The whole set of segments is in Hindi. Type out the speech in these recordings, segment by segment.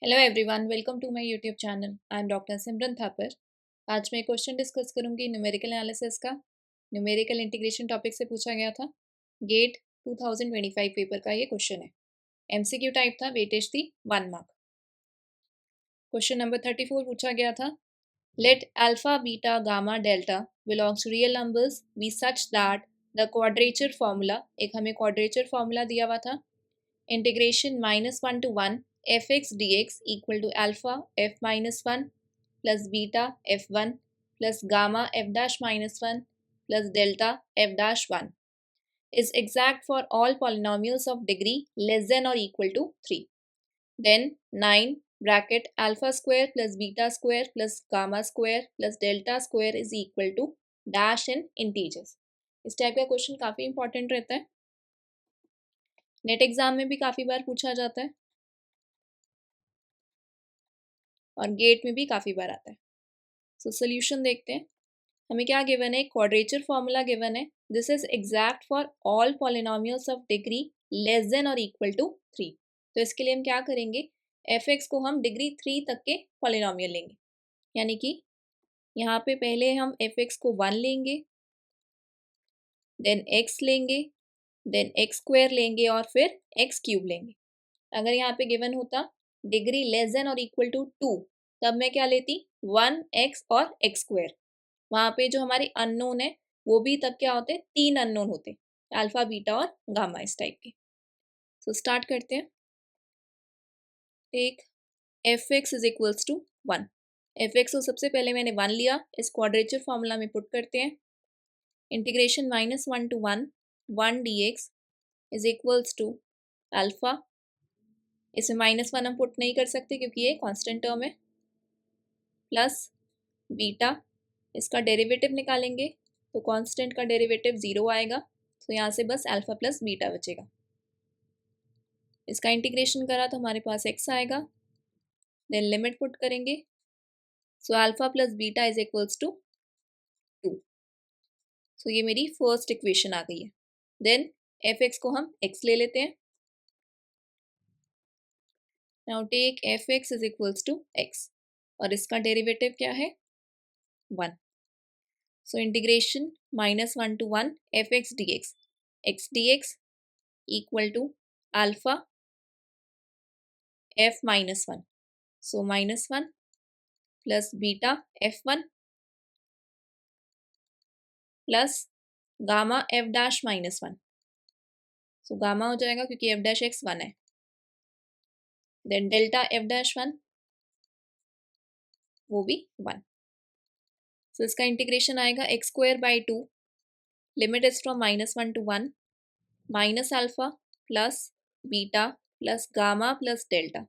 Hello everyone, welcome to my YouTube channel. I am doctor Simran Thapar. आज मैं क्वेश्चन डिस्कस करूंगी न्यूमेरिकल एनालिसिस का। न्यूमेरिकल इंटीग्रेशन टॉपिक से पूछा गया था। गेट 2025 पेपर का ये क्वेश्चन है। एमसीक्यू टाइप था, वेटेज थी 1 मार्क। क्वेश्चन नंबर 34 पूछा गया था। Let alpha beta gamma delta belongs to real numbers be such that the quadrature formula, एक हमें क्वाड्रेचर फॉर्मूला दिया हुआ था, integration -1 to 1 fx dx equal to alpha f minus 1 plus beta f1 plus gamma f dash minus 1 plus delta f dash 1 is exact for all polynomials of degree less than or equal to 3. Then 9 bracket alpha square plus beta square plus gamma square plus delta square is equal to dash in integers. इस टाइप का क्वेश्चन काफ़ी इंपॉर्टेंट रहता है, नेट एग्जाम में भी काफ़ी बार पूछा जाता है और गेट में भी काफ़ी बार आता है। सो सोल्यूशन देखते हैं। हमें क्या गिवन है, क्वाड्रेचर फॉर्मूला गिवन है। This is exact for all polynomials of degree less than और इक्वल टू 3। तो इसके लिए हम क्या करेंगे, एफ एक्स को हम डिग्री 3 तक के पॉलिनोमियल लेंगे। यानी कि यहाँ पे पहले हम एफ एक्स को 1 लेंगे, देन एक्स लेंगे, देन एक्स स्क्वायर लेंगे और फिर एक्स क्यूब लेंगे। अगर यहाँ पे गिवन होता डिग्री लेस देन और इक्वल टू 2, तब मैं क्या लेती 1x और एक्स स्क्वायर। वहाँ पे जो हमारे अननोन है वो भी तब क्या होते, 3 अननोन होते, अल्फा बीटा और गामा इस टाइप के। सो स्टार्ट करते हैं। एक f x is equals to 1। F x को सबसे पहले मैंने 1 लिया, इस क्वाड्रेचर फॉर्मूला में पुट करते हैं। Integration -1 to 1 dx is equals to alpha, इसमें -1 हम पुट नहीं कर सकते क्योंकि ये कांस्टेंट टर्म है, प्लस बीटा, इसका डेरिवेटिव निकालेंगे तो कांस्टेंट का डेरिवेटिव 0 आएगा, तो यहाँ से बस अल्फा प्लस बीटा बचेगा। इसका इंटीग्रेशन करा तो हमारे पास x आएगा, देन लिमिट पुट करेंगे, so alpha plus beta is equals to 2। सो ये मेरी फर्स्ट इक्वेशन आ गई है। देन एफ एक्स को हम x ले लेते हैं। Now take F x is equals to x और इसका डेरिवेटिव क्या है 1। So integration -1 to 1 f x d x equal to alpha f -1, so -1 plus beta f1 plus gamma f dash -1, so gamma हो जाएगा क्योंकि f dash x 1 है, देन डेल्टा f dash 1 वो भी 1। सो इसका इंटीग्रेशन आएगा x square by 2, limit is from -1 to 1, minus alpha plus beta plus gamma plus delta,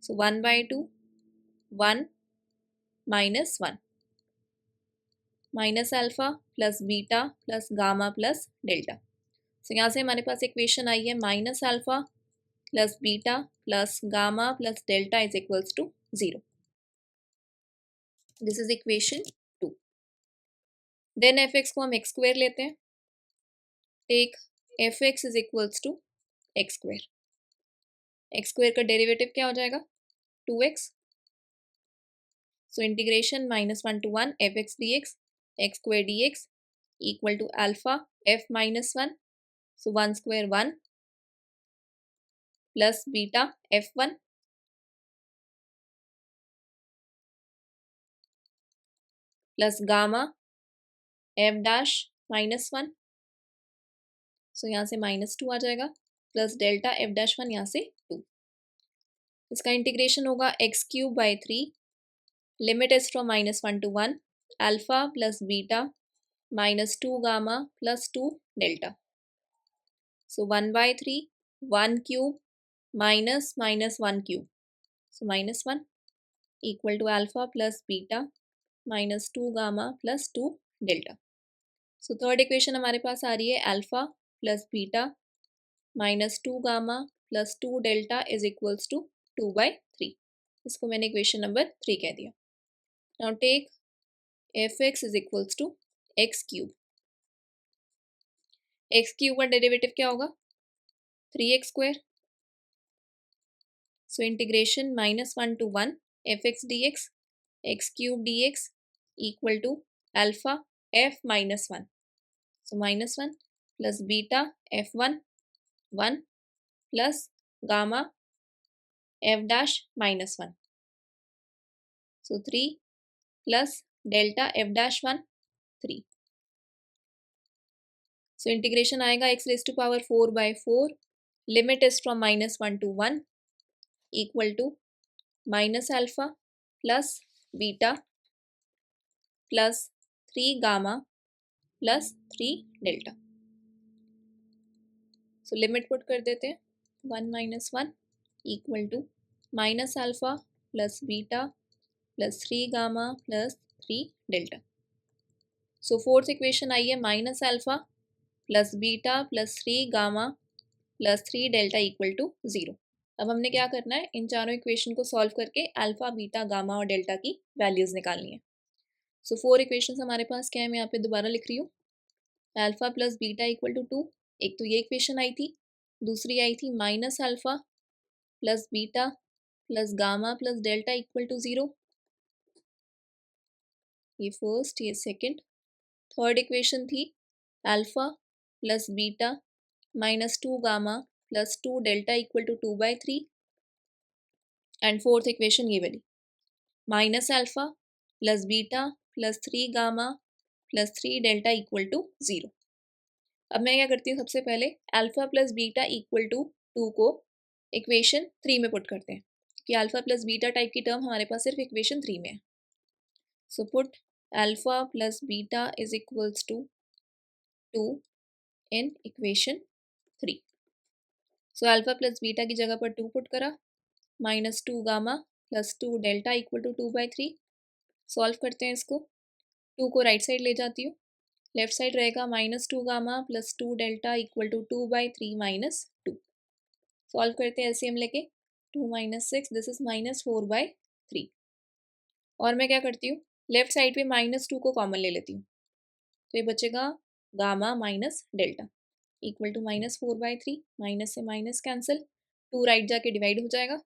so 1/2 1 -1 minus alpha plus beta plus gamma plus delta. So यहाँ से हमारे पास इक्वेशन आई है minus alpha plus beta plus gamma plus delta is equals to 0। This is equation 2। Then F x को हम एक्स स्क्वायर लेते हैं। Take F x is equals to x square. X square का डेरिवेटिव क्या हो जाएगा 2x, so integration -1 to 1 f x d x square d x equal to alpha f -1, so 1 square 1 plus beta f1 plus gamma f dash -1, so यहाँ से -2 आ जाएगा, प्लस डेल्टा f dash 1 यहाँ से 2। इसका इंटीग्रेशन होगा x cube by 3, limit is from -1 to 1 alpha plus beta -2 gamma plus 2 delta, so 1/3 1 cube minus -1 cube, so -1 equal to alpha plus beta -2 gamma plus 2 delta. So third equation हमारे पास आ रही है alpha plus beta -2 gamma plus 2 delta is equals to 2/3। इसको मैंने इक्वेशन नंबर 3 कह दिया। Now take F x is equals to x cube. X cube का डेरिवेटिव क्या होगा 3x square so integration -1 to 1 f(x) dx x³ dx equal to alpha f-1, so -1 plus beta f1 1 plus gamma f'-1, so 3 plus delta f'1 3. So integration आएगा x⁴/4, limit is from -1 to 1 equal to minus alpha plus beta plus 3 gamma plus 3 delta. So limit put कर देते हैं 1 - 1 equal to minus alpha plus beta plus 3 gamma plus 3 delta. So fourth equation आई है minus alpha plus beta plus 3 gamma plus 3 delta equal to 0. अब हमने क्या करना है, इन चारों इक्वेशन को सॉल्व करके अल्फा बीटा गामा और डेल्टा की वैल्यूज निकालनी है. सो 4 इक्वेशन हमारे पास क्या है, मैं यहाँ पे दोबारा लिख रही हूँ. Alpha plus beta equal to 2, एक तो ये इक्वेशन आई थी, दूसरी आई थी minus alpha plus beta plus gamma plus delta equal to 0. ये फर्स्ट, ये सेकेंड. थर्ड इक्वेशन थी alpha plus beta -2 gamma plus 2 delta equal to 2/3. And fourth equation ये वाली minus alpha plus beta plus 3 gamma plus 3 delta equal to 0. अब मैं क्या करती हूँ, सबसे पहले alpha plus beta equal to 2 को इक्वेशन 3 में पुट करते हैं कि अल्फा प्लस बीटा टाइप की टर्म हमारे पास सिर्फ इक्वेशन 3 में है. So put alpha plus beta is equals to 2 in equation 3. सो अल्फा प्लस बीटा की जगह पर 2 पुट करा, -2 gamma plus 2 delta equal to 2/3. Solve करते हैं इसको. 2 को राइट साइड ले जाती हूँ, लेफ्ट साइड रहेगा -2 gamma plus 2 delta equal to 2/3 - 2. Solve करते हैं एलसीएम लेके. 2 - 6, दिस इज -4/3. और मैं क्या करती हूँ, लेफ्ट साइड पे -2 को कॉमन ले लेती हूँ, तो ये बचेगा gamma minus delta equal to -4/3. Minus से माइनस कैंसिल, 2 राइट जाके डिवाइड हो जाएगा.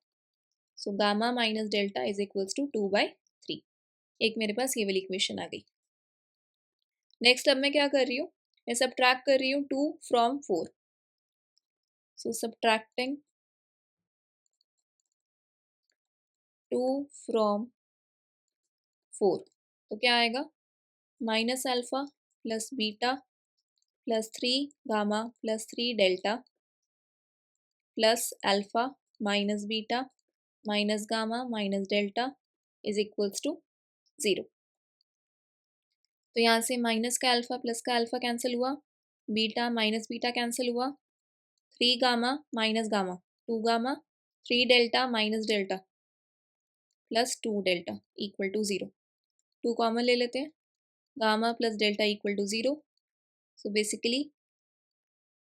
So gamma minus delta is equals to 2/3. एक मेरे पास ये वाली इक्वेशन आ गई. नेक्स्ट अब मैं क्या कर रही हूँ, मैं सबट्रैक्ट कर रही हूँ 2 from 4. सो सबट्रैक्टिंग 2 from 4, तो क्या आएगा, minus alpha plus beta plus 3 gamma plus 3 delta plus alpha minus beta minus gamma minus delta is equals to 0. तो यहाँ से माइनस का अल्फा प्लस का अल्फा कैंसिल हुआ, बीटा माइनस बीटा कैंसिल हुआ, 3 gamma minus gamma 2 gamma, 3 delta minus delta plus 2 delta equal to 0. 2 common ले लेते हैं, gamma plus delta equal to 0. So basically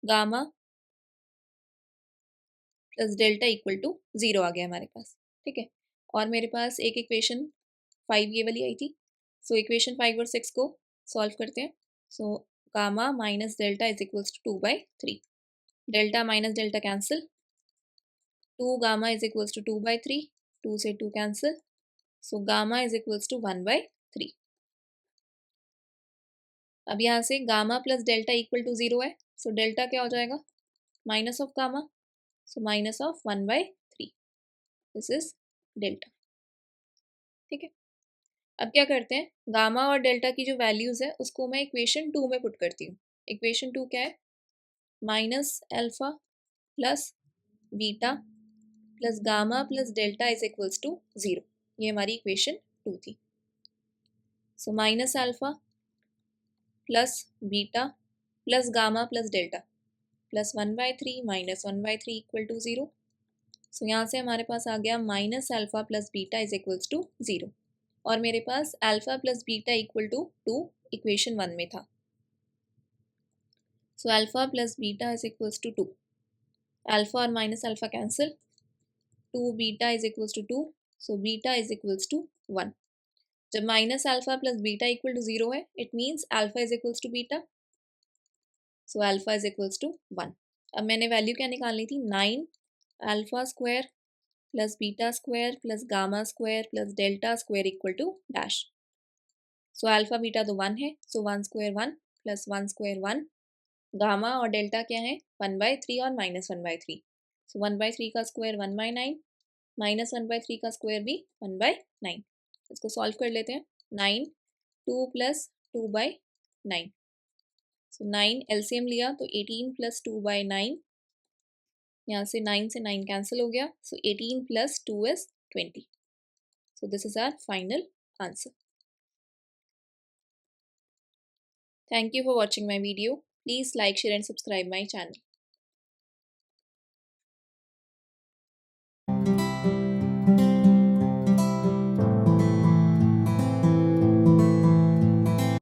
gamma plus delta equal to 0 आ गया हमारे पास. ठीक है. और मेरे पास एक इक्वेशन 5 ये वाली आई थी. सो इक्वेशन 5 और 6 को सॉल्व करते हैं. So gamma minus delta is equals to 2/3. Delta minus delta cancel, 2 gamma is equals to 2/3, 2 से 2 cancel. So gamma is equals to 1/3. अब यहाँ से gamma plus delta equal to 0 है, सो डेल्टा क्या हो जाएगा, minus of gamma, so minus of 1/3. This is delta. ठीक है. अब क्या करते हैं, गामा और डेल्टा की जो वैल्यूज है उसको मैं इक्वेशन 2 में पुट करती हूँ. इक्वेशन 2 क्या है, minus alpha plus beta plus gamma plus delta is equals to 0. ये हमारी इक्वेशन 2 थी. So minus alpha plus beta plus gamma plus delta plus 1/3 minus 1/3 equal to 0. So यहाँ से हमारे पास आ गया minus alpha plus beta is equals to 0. और मेरे पास alpha plus beta equal to 2 equation 1 में था. So alpha plus beta is equals to 2. Alpha और minus alpha cancel, 2 beta is equals to 2. So beta is equals to 1. जब minus alpha plus beta equal to 0 है, it means alpha is equals to beta. So alpha is equals to 1. अब मैंने वैल्यू क्या निकालनी थी, 9 alpha square plus beta square plus gamma square plus delta square equal to dash. So alpha beta तो 1 है, so 1 square 1 plus 1 square 1. Gamma और डेल्टा क्या है 1/3 और -1/3. So 1/3 का स्क्वायर 1/9, -1/3 का स्क्वायर भी 1/9. इसको सॉल्व कर लेते हैं. 9 2 + 2/9. सो 9 एलसीएम लिया तो 18 + 2/9. यहाँ से 9 से 9 कैंसिल हो गया. सो 18 + 2 is 20. So this is our final answer. Thank you for watching my video. Please like, share and subscribe my channel.